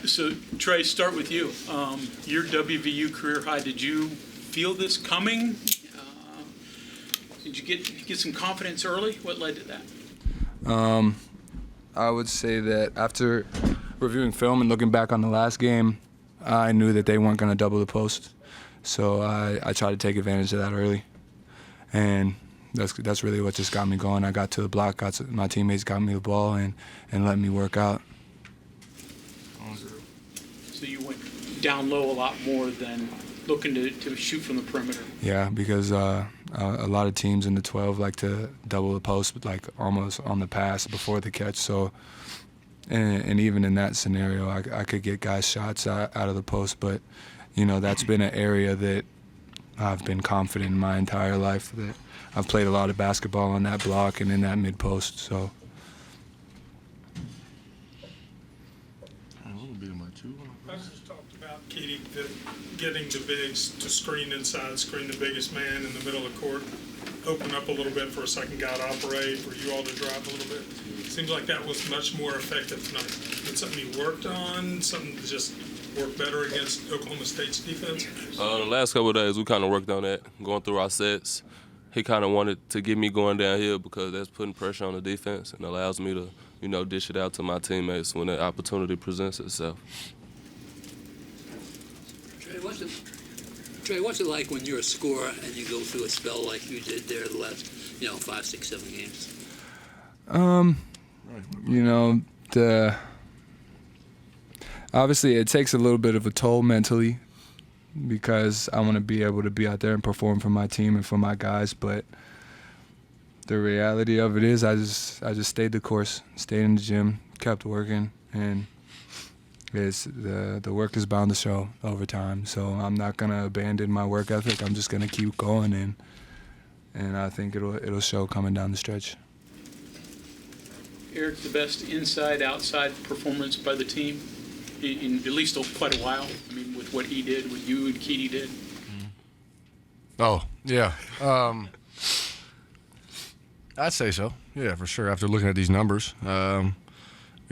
So, Trey, start with you. Your WVU career high, did you feel this coming? Did you get some confidence early? What led to that? I would say that after reviewing film and looking back on the last game, I knew that they weren't going to double the post. So I tried to take advantage of that early. And that's really what just got me going. I got to the block, my teammates got me the ball and let me work out. So you went down low a lot more than looking to shoot from the perimeter. Yeah, because a lot of teams in the 12 like to double the post, like almost on the pass before the catch. So, and even in that scenario, I could get guys shots out of the post. But, that's been an area that I've been confident in my entire life. That I've played a lot of basketball on that block and in that mid post. So. I just talked about, Katie, getting the bigs to screen inside, screen the biggest man in the middle of the court, open up a little bit for a second guy to operate, for you all to drive a little bit. Seems like that was much more effective tonight. It's something you worked on, something to just work better against Oklahoma State's defense? The last couple of days, we kind of worked on that, going through our sets. He kind of wanted to get me going downhill because that's putting pressure on the defense and allows me to, dish it out to my teammates when that opportunity presents itself. Trey, what's it like when you're a scorer and you go through a spell like you did there the last, 5, 6, 7 games? Obviously it takes a little bit of a toll mentally because I want to be able to be out there and perform for my team and for my guys. But the reality of it is I just stayed the course, stayed in the gym, kept working, and the work is bound to show over time. So I'm not gonna abandon my work ethic. I'm just gonna keep going, and I think it'll show coming down the stretch. Erik, the best inside-outside performance by the team in at least quite a while. I mean, with what he did, what you and Keedy did. Oh yeah, I'd say so. Yeah, for sure. After looking at these numbers, we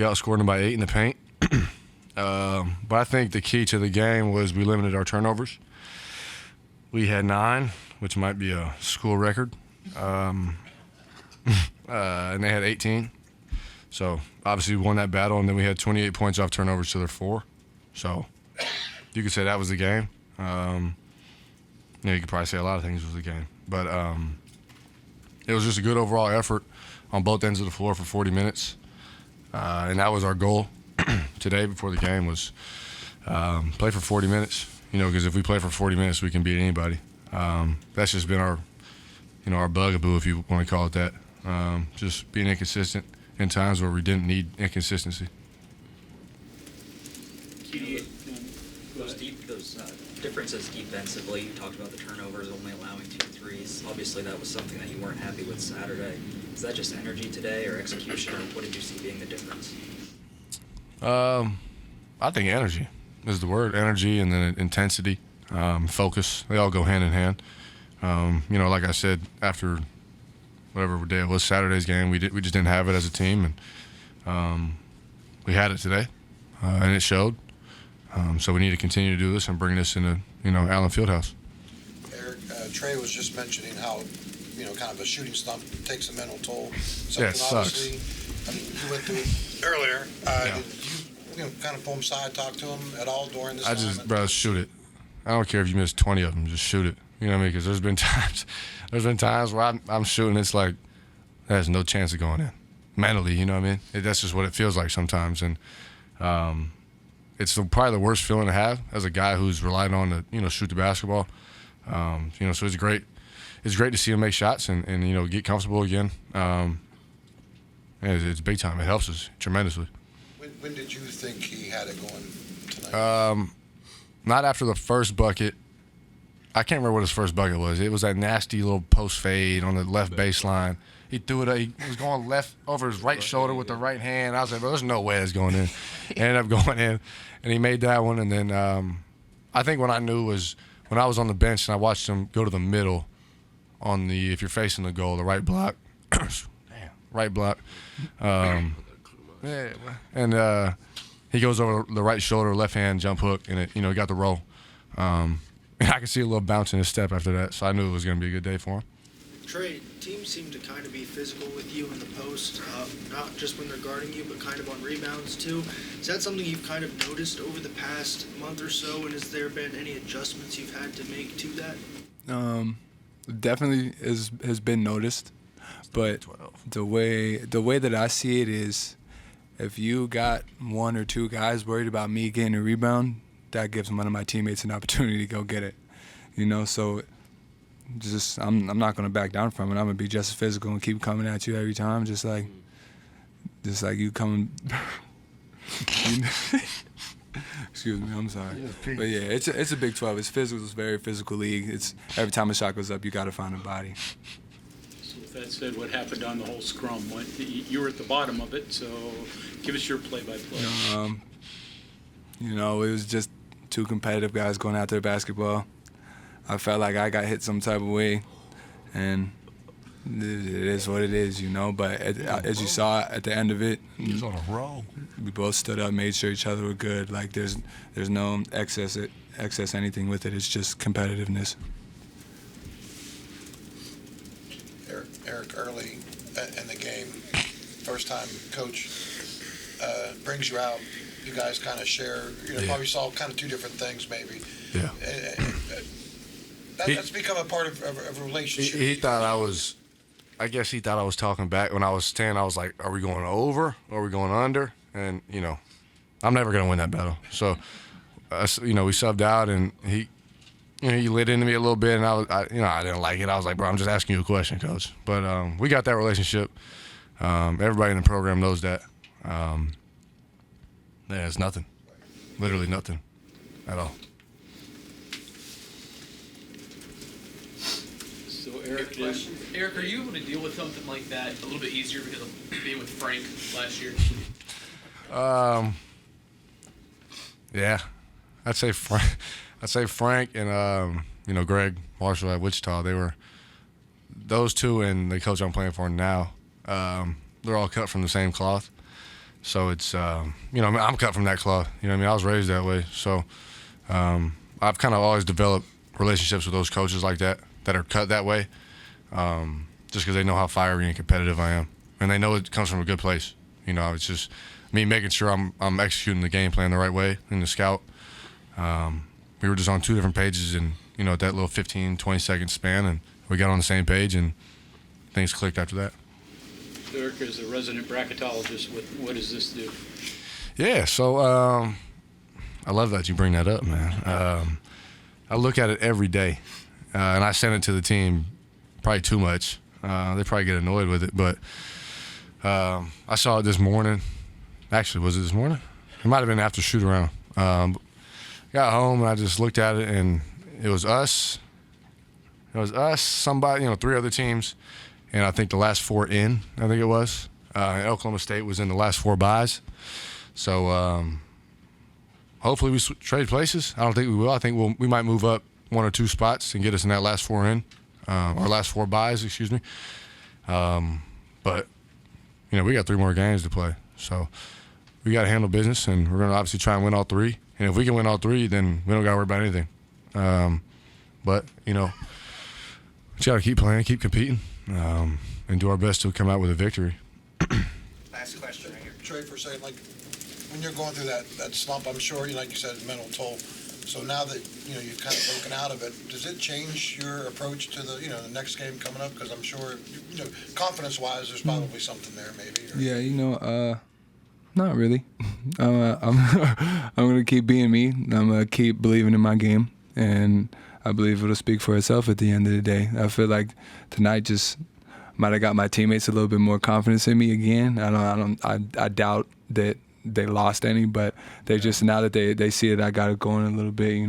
outscored them by 8 in the paint. But I think the key to the game was we limited our turnovers. We had 9, which might be a school record, and they had 18. So obviously we won that battle, and then we had 28 points off turnovers to their 4. So you could say that was the game. You could probably say a lot of things was the game. But it was just a good overall effort on both ends of the floor for 40 minutes. And that was our goal today before the game was play for 40 minutes. Because if we play for 40 minutes, we can beat anybody. That's just been our bugaboo, if you want to call it that. Just being inconsistent in times where we didn't need inconsistency. Those differences defensively, you talked about the turnovers, only allowing 2 threes. Obviously, that was something that you weren't happy with Saturday. Is that just energy today or execution, or what did you see being the difference? I think energy is the word. Energy and then intensity, focus. They all go hand in hand. Like I said, after whatever day it was, Saturday's game, we just didn't have it as a team, and we had it today, and it showed. So we need to continue to do this and bring this into Allen Fieldhouse. Erik, Trey was just mentioning how kind of a shooting slump takes a mental toll. Yeah, it sucks. You went through it earlier. Did you kind of pull him aside, talk to him at all during this time? Bro, shoot it. I don't care if you miss 20 of them, just shoot it. You know what I mean? Because there's been times where I'm shooting, it's like there's no chance of going in. Mentally, you know what I mean? That's just what it feels like sometimes. And it's probably the worst feeling to have as a guy who's relied on to, shoot the basketball. So it's great. It's great to see him make shots and get comfortable again. It's big time. It helps us tremendously. When did you think he had it going tonight? Not after the first bucket. I can't remember what his first bucket was. It was that nasty little post fade on the left baseline. He threw it. He was going left over his right shoulder with the right hand. I was like, bro, there's no way it's going in. It ended up going in, and he made that one. And then I think what I knew was when I was on the bench and I watched him go to the middle on the, if you're facing the goal, the right block. Right block. And he goes over the right shoulder, left hand jump hook, and he got the roll. And I could see a little bounce in his step after that, so I knew it was going to be a good day for him. Trey, teams seem to kind of be physical with you in the post, not just when they're guarding you, but kind of on rebounds too. Is that something you've kind of noticed over the past month or so, and has there been any adjustments you've had to make to that? Definitely has been noticed, but the way that I see it is, if you got one or two guys worried about me getting a rebound, that gives one of my teammates an opportunity to go get it. So just I'm not gonna back down from it. I'm gonna be just as physical and keep coming at you every time, just like you coming. Excuse me, I'm sorry. But yeah, it's a Big 12. It's physical. It's a very physical league. It's every time a shot goes up, you got to find a body. So with that said, what happened on the whole scrum? You were at the bottom of it, so give us your play-by-play. It was just two competitive guys going after the basketball. I felt like I got hit some type of way, and it is what it is, But as you saw at the end of it, he was on a roll. We both stood up, made sure each other were good. Like there's no excess anything with it. It's just competitiveness. Erik, early in the game, first time coach brings you out. You guys kind of share. Probably saw kind of two different things, maybe. Yeah. That's become a part of a relationship. He thought I guess he thought I was talking back. When I was 10, I was like, are we going over? Or are we going under? And, I'm never going to win that battle. So, we subbed out, and he lit into me a little bit, and I didn't like it. I was like, bro, I'm just asking you a question, coach. But we got that relationship. Everybody in the program knows that. It's nothing. Literally nothing at all. Erik, are you able to deal with something like that a little bit easier because of being with Frank last year? Yeah, I'd say Frank and Greg Marshall at Wichita. Those two and the coach I'm playing for now. They're all cut from the same cloth, so it's I'm cut from that cloth. I was raised that way, so I've kind of always developed relationships with those coaches like that are cut that way. Just because they know how fiery and competitive I am, and they know it comes from a good place. It's just me making sure I'm executing the game plan the right way in the scout. We were just on two different pages, and at that little 15, 20-second span, and we got on the same page, and things clicked after that. Erik, as a resident bracketologist, what does this do? Yeah, so I love that you bring that up, man. I look at it every day, and I send it to the team. Probably too much. They probably get annoyed with it, but I saw it this morning. Actually, was it this morning? It might have been after shoot around. Got home and I just looked at it, and it was us. Somebody, 3 other teams, and I think the last 4 in. I think it was. And Oklahoma State was in the last 4 buys. So hopefully we trade places. I don't think we will. I think we might move up 1 or 2 spots and get us in that last 4 in. Or last 4 buys, excuse me. But, we got 3 more games to play. So we got to handle business, and we're going to obviously try and win all 3. And if we can win all 3, then we don't got to worry about anything. But, we got to keep playing, keep competing, and do our best to come out with a victory. Last question right here. Trey, for a second, when you're going through that slump, I'm sure, like you said, mental toll. So now that you've kind of broken out of it, does it change your approach to the the next game coming up? Because I'm sure confidence-wise, there's probably something there, maybe. Or... Yeah, not really. I'm gonna keep being me. I'm gonna keep believing in my game, and I believe it'll speak for itself at the end of the day. I feel like tonight just might have got my teammates a little bit more confidence in me again. I doubt that they lost any, but they just, now that they see it, I got it going a little bit,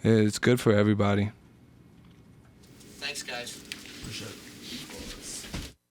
it's good for everybody. Thanks, guys.